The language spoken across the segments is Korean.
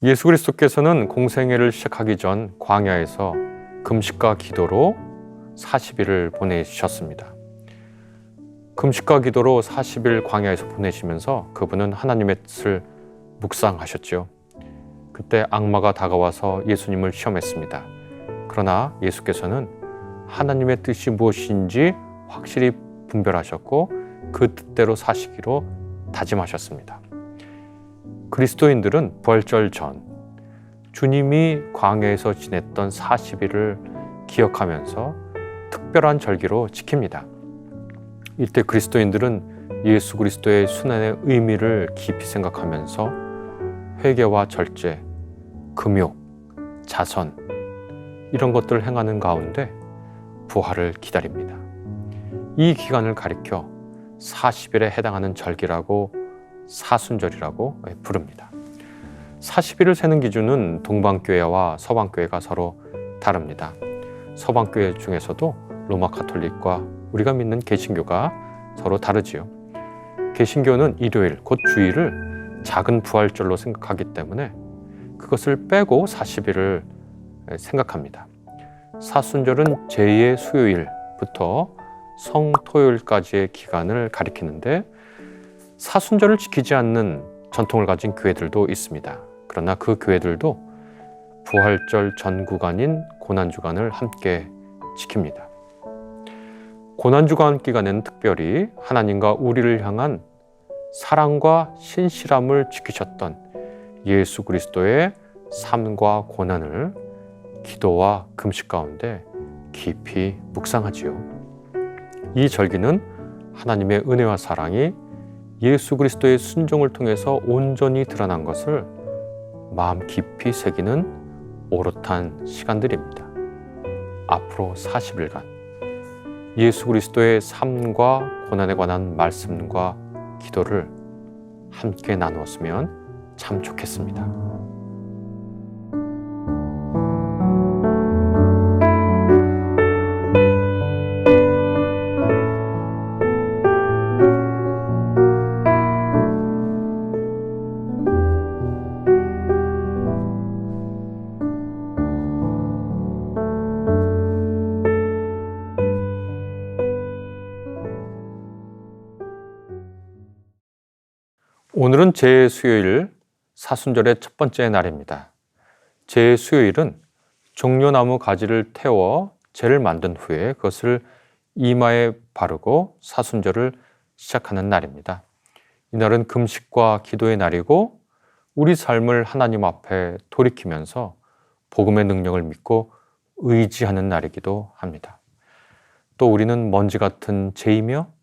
예수 그리스도께서는 공생애를 시작하기 전 광야에서 금식과 기도로 40일을 보내셨습니다. 금식과 기도로 40일 광야에서 보내시면서 그분은 하나님의 뜻을 묵상하셨죠. 그때 악마가 다가와서 예수님을 시험했습니다. 그러나 예수께서는 하나님의 뜻이 무엇인지 확실히 분별하셨고 그 뜻대로 사시기로 다짐하셨습니다. 그리스도인들은 부활절 전 주님이 광야에서 지냈던 40일을 기억하면서 특별한 절기로 지킵니다. 이때 그리스도인들은 예수 그리스도의 순환의 의미를 깊이 생각하면서 회개와 절제, 금욕, 자선 이런 것들을 행하는 가운데 부활을 기다립니다. 이 기간을 가리켜 40일에 해당하는 절기라고 사순절이라고 부릅니다. 40일을 세는 기준은 동방교회와 서방교회가 서로 다릅니다. 서방교회 중에서도 로마 가톨릭과 우리가 믿는 개신교가 서로 다르지요. 개신교는 일요일, 곧 주일을 작은 부활절로 생각하기 때문에 그것을 빼고 40일을 생각합니다. 사순절은 제2의 수요일부터 성토요일까지의 기간을 가리키는데 사순절을 지키지 않는 전통을 가진 교회들도 있습니다. 그러나 그 교회들도 부활절 전 구간인 고난주간을 함께 지킵니다. 고난주간 기간에는 특별히 하나님과 우리를 향한 사랑과 신실함을 지키셨던 예수 그리스도의 삶과 고난을 기도와 금식 가운데 깊이 묵상하지요. 이 절기는 하나님의 은혜와 사랑이 예수 그리스도의 순종을 통해서 온전히 드러난 것을 마음 깊이 새기는 오롯한 시간들입니다. 앞으로 40일간 예수 그리스도의 삶과 고난에 관한 말씀과 기도를 함께 나누었으면 참 좋겠습니다. 오늘은 제 수요일 사순절의 첫 번째 날입니다. 제 수요일은 종려나무 가지를 태워 제를 만든 후에 그것을 이마에 바르고 사순절을 시작하는 날입니다. 이날은 금식과 기도의 날이고 우리 삶을 하나님 앞에 돌이키면서 복음의 능력을 믿고 의지하는 날이기도 합니다. 또 우리는 먼지 같은 죄이며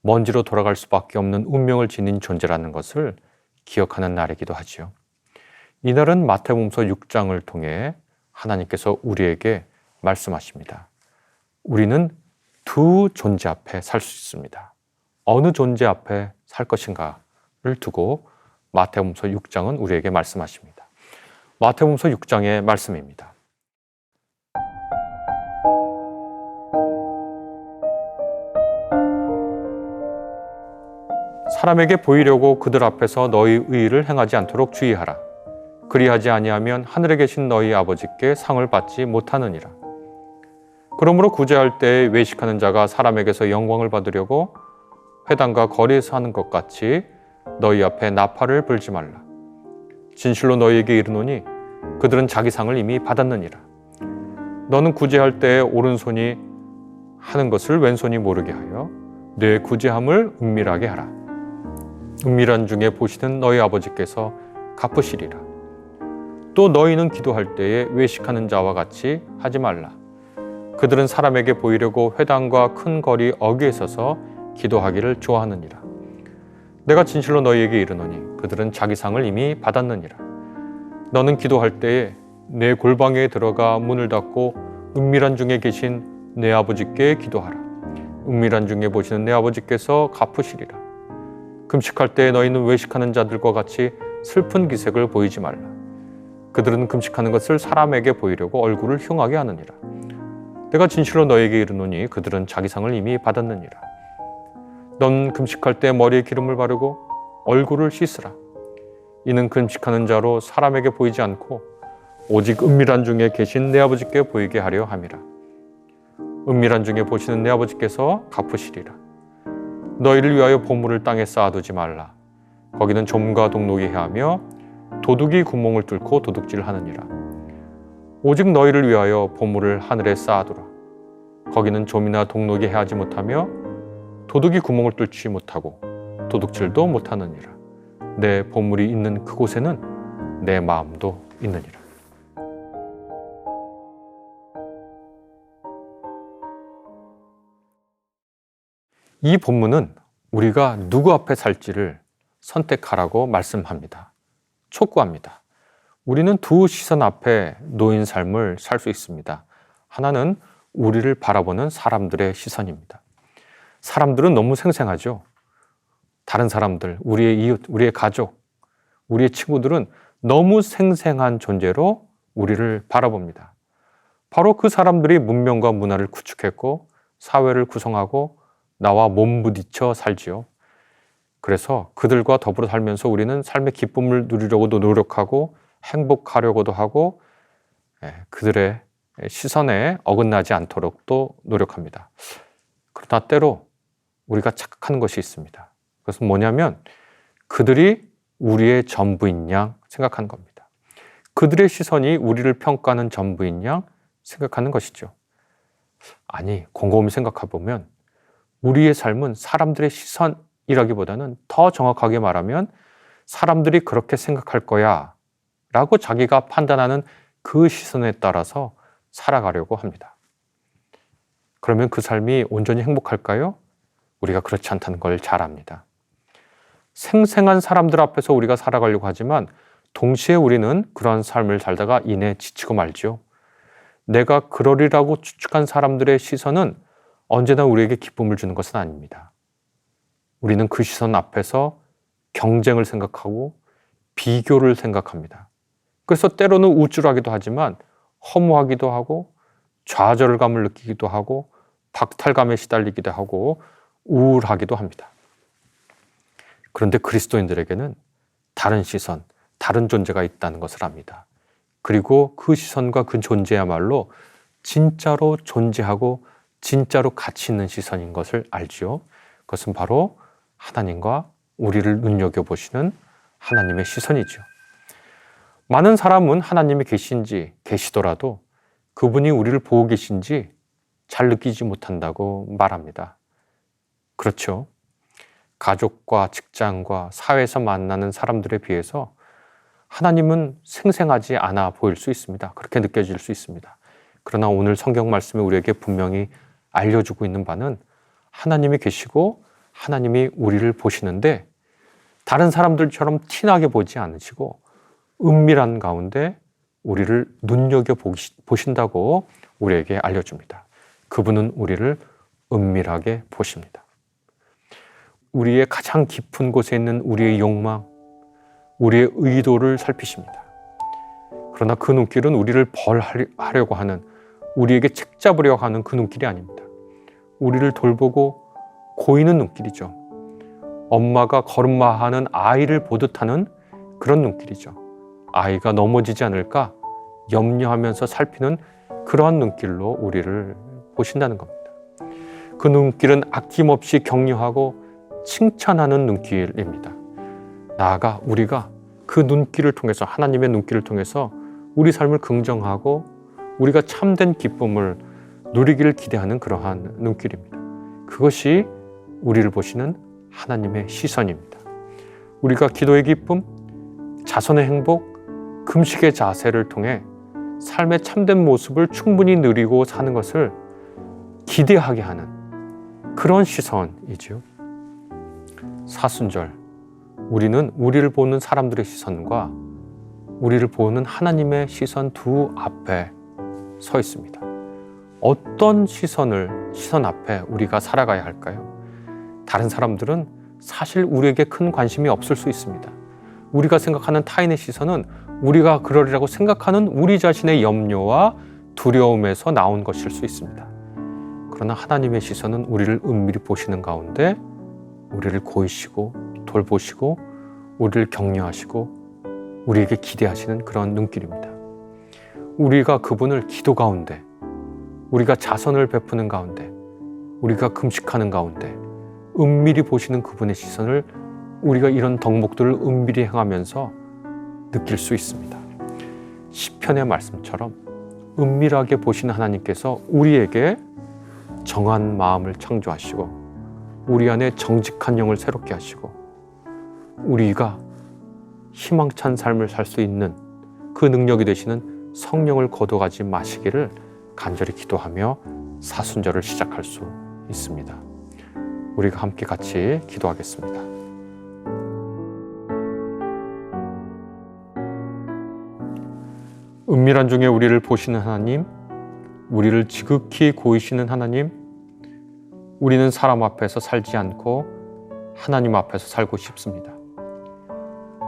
먼지로 돌아갈 수밖에 없는 운명을 지닌 존재라는 것을 기억하는 날이기도 하지요. 이날은 마태복음서 6장을 통해 하나님께서 우리에게 말씀하십니다. 우리는 두 존재 앞에 살 수 있습니다. 어느 존재 앞에 살 것인가를 두고 마태복음서 6장은 우리에게 말씀하십니다. 마태복음서 6장의 말씀입니다. 사람에게 보이려고 그들 앞에서 너희 의를 행하지 않도록 주의하라. 그리하지 아니하면 하늘에 계신 너희 아버지께 상을 받지 못하느니라. 그러므로 구제할 때에 외식하는 자가 사람에게서 영광을 받으려고 회당과 거리에서 하는 것 같이 너희 앞에 나팔을 불지 말라. 진실로 너희에게 이르노니 그들은 자기 상을 이미 받았느니라. 너는 구제할 때에 오른손이 하는 것을 왼손이 모르게 하여 내 구제함을 은밀하게 하라. 은밀한 중에 보시는 너희 아버지께서 갚으시리라. 또 너희는 기도할 때에 외식하는 자와 같이 하지 말라. 그들은 사람에게 보이려고 회당과 큰 거리 어귀에 서서 기도하기를 좋아하느니라. 내가 진실로 너희에게 이르노니 그들은 자기 상을 이미 받았느니라. 너는 기도할 때에 내 골방에 들어가 문을 닫고 은밀한 중에 계신 내 아버지께 기도하라. 은밀한 중에 보시는 내 아버지께서 갚으시리라. 금식할 때 너희는 외식하는 자들과 같이 슬픈 기색을 보이지 말라. 그들은 금식하는 것을 사람에게 보이려고 얼굴을 흉하게 하느니라. 내가 진실로 너에게 이르노니 그들은 자기 상을 이미 받았느니라. 넌 금식할 때 머리에 기름을 바르고 얼굴을 씻으라. 이는 금식하는 자로 사람에게 보이지 않고 오직 은밀한 중에 계신 내 아버지께 보이게 하려 함이라. 은밀한 중에 보시는 내 아버지께서 갚으시리라. 너희를 위하여 보물을 땅에 쌓아두지 말라. 거기는 좀과 동록이 해하며 도둑이 구멍을 뚫고 도둑질하느니라. 오직 너희를 위하여 보물을 하늘에 쌓아두라. 거기는 좀이나 동록이 해하지 못하며 도둑이 구멍을 뚫지 못하고 도둑질도 못하느니라. 내 보물이 있는 그곳에는 내 마음도 있느니라. 이 본문은 우리가 누구 앞에 살지를 선택하라고 말씀합니다. 촉구합니다. 우리는 두 시선 앞에 놓인 삶을 살 수 있습니다. 하나는 우리를 바라보는 사람들의 시선입니다. 사람들은 너무 생생하죠. 다른 사람들, 우리의 이웃, 우리의 가족, 우리의 친구들은 너무 생생한 존재로 우리를 바라봅니다. 바로 그 사람들이 문명과 문화를 구축했고 사회를 구성하고 나와 몸부딪혀 살지요. 그래서 그들과 더불어 살면서 우리는 삶의 기쁨을 누리려고도 노력하고 행복하려고도 하고 그들의 시선에 어긋나지 않도록 또 노력합니다. 그러나 때로 우리가 착각하는 것이 있습니다. 그것은 뭐냐면 그들이 우리의 전부인 양 생각하는 겁니다. 그들의 시선이 우리를 평가하는 전부인 양 생각하는 것이죠. 아니, 곰곰이 생각해 보면 우리의 삶은 사람들의 시선이라기보다는 더 정확하게 말하면 사람들이 그렇게 생각할 거야 라고 자기가 판단하는 그 시선에 따라서 살아가려고 합니다. 그러면 그 삶이 온전히 행복할까요? 우리가 그렇지 않다는 걸 잘 압니다. 생생한 사람들 앞에서 우리가 살아가려고 하지만 동시에 우리는 그러한 삶을 살다가 이내 지치고 말지요. 내가 그러리라고 추측한 사람들의 시선은 언제나 우리에게 기쁨을 주는 것은 아닙니다. 우리는 그 시선 앞에서 경쟁을 생각하고 비교를 생각합니다. 그래서 때로는 우쭐하기도 하지만 허무하기도 하고 좌절감을 느끼기도 하고 박탈감에 시달리기도 하고 우울하기도 합니다. 그런데 그리스도인들에게는 다른 시선, 다른 존재가 있다는 것을 압니다. 그리고 그 시선과 그 존재야말로 진짜로 존재하고 진짜로 가치 있는 시선인 것을 알지요. 그것은 바로 하나님과 우리를 눈여겨보시는 하나님의 시선이죠. 많은 사람은 하나님이 계시더라도 그분이 우리를 보고 계신지 잘 느끼지 못한다고 말합니다. 그렇죠. 가족과 직장과 사회에서 만나는 사람들에 비해서 하나님은 생생하지 않아 보일 수 있습니다. 그렇게 느껴질 수 있습니다. 그러나 오늘 성경 말씀이 우리에게 분명히 알려주고 있는 바는 하나님이 계시고 하나님이 우리를 보시는데 다른 사람들처럼 티나게 보지 않으시고 은밀한 가운데 우리를 눈여겨보신다고 우리에게 알려줍니다. 그분은 우리를 은밀하게 보십니다. 우리의 가장 깊은 곳에 있는 우리의 욕망, 우리의 의도를 살피십니다. 그러나 그 눈길은 우리를 벌하려고 하는, 우리에게 책 잡으려고 하는 그 눈길이 아닙니다. 우리를 돌보고 고이는 눈길이죠. 엄마가 걸음마하는 아이를 보듯 하는 그런 눈길이죠. 아이가 넘어지지 않을까 염려하면서 살피는 그러한 눈길로 우리를 보신다는 겁니다. 그 눈길은 아낌없이 격려하고 칭찬하는 눈길입니다. 나아가 우리가 그 눈길을 통해서, 하나님의 눈길을 통해서 우리 삶을 긍정하고 우리가 참된 기쁨을 누리기를 기대하는 그러한 눈길입니다. 그것이 우리를 보시는 하나님의 시선입니다. 우리가 기도의 기쁨, 자선의 행복, 금식의 자세를 통해 삶의 참된 모습을 충분히 누리고 사는 것을 기대하게 하는 그런 시선이죠. 사순절, 우리는 우리를 보는 사람들의 시선과 우리를 보는 하나님의 시선 두 앞에 서 있습니다. 어떤 시선 앞에 우리가 살아가야 할까요? 다른 사람들은 사실 우리에게 큰 관심이 없을 수 있습니다. 우리가 생각하는 타인의 시선은 우리가 그러리라고 생각하는 우리 자신의 염려와 두려움에서 나온 것일 수 있습니다. 그러나 하나님의 시선은 우리를 은밀히 보시는 가운데 우리를 고이시고 돌보시고 우리를 격려하시고 우리에게 기대하시는 그런 눈길입니다. 우리가 그분을 기도 가운데, 우리가 자선을 베푸는 가운데, 우리가 금식하는 가운데 은밀히 보시는 그분의 시선을 우리가 이런 덕목들을 은밀히 행하면서 느낄 수 있습니다. 시편의 말씀처럼 은밀하게 보시는 하나님께서 우리에게 정한 마음을 창조하시고 우리 안에 정직한 영을 새롭게 하시고 우리가 희망찬 삶을 살 수 있는 그 능력이 되시는 성령을 거둬가지 마시기를 간절히 기도하며 사순절을 시작할 수 있습니다. 우리가 함께 같이 기도하겠습니다. 은밀한 중에 우리를 보시는 하나님, 우리를 지극히 고이시는 하나님, 우리는 사람 앞에서 살지 않고 하나님 앞에서 살고 싶습니다.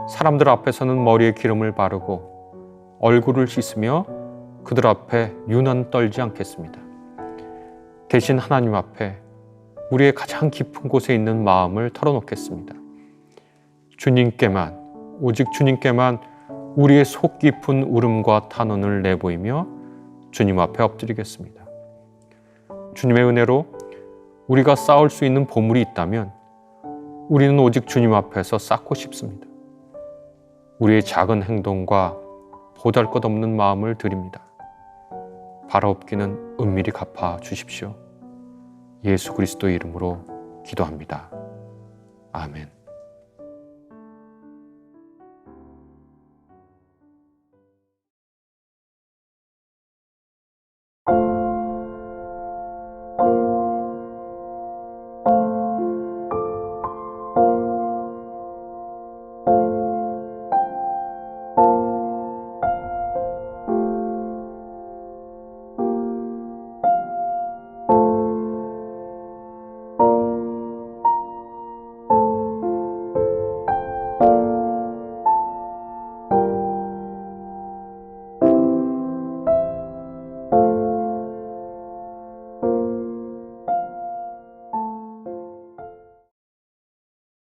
사람들 앞에서는 머리에 기름을 바르고 얼굴을 씻으며 그들 앞에 유난 떨지 않겠습니다. 대신 하나님 앞에 우리의 가장 깊은 곳에 있는 마음을 털어놓겠습니다. 주님께만, 오직 주님께만 우리의 속 깊은 울음과 탄원을 내보이며 주님 앞에 엎드리겠습니다. 주님의 은혜로 우리가 쌓을 수 있는 보물이 있다면 우리는 오직 주님 앞에서 쌓고 싶습니다. 우리의 작은 행동과 보잘것없는 마음을 드립니다. 바라옵기는 은밀히 갚아 주십시오. 예수 그리스도의 이름으로 기도합니다. 아멘.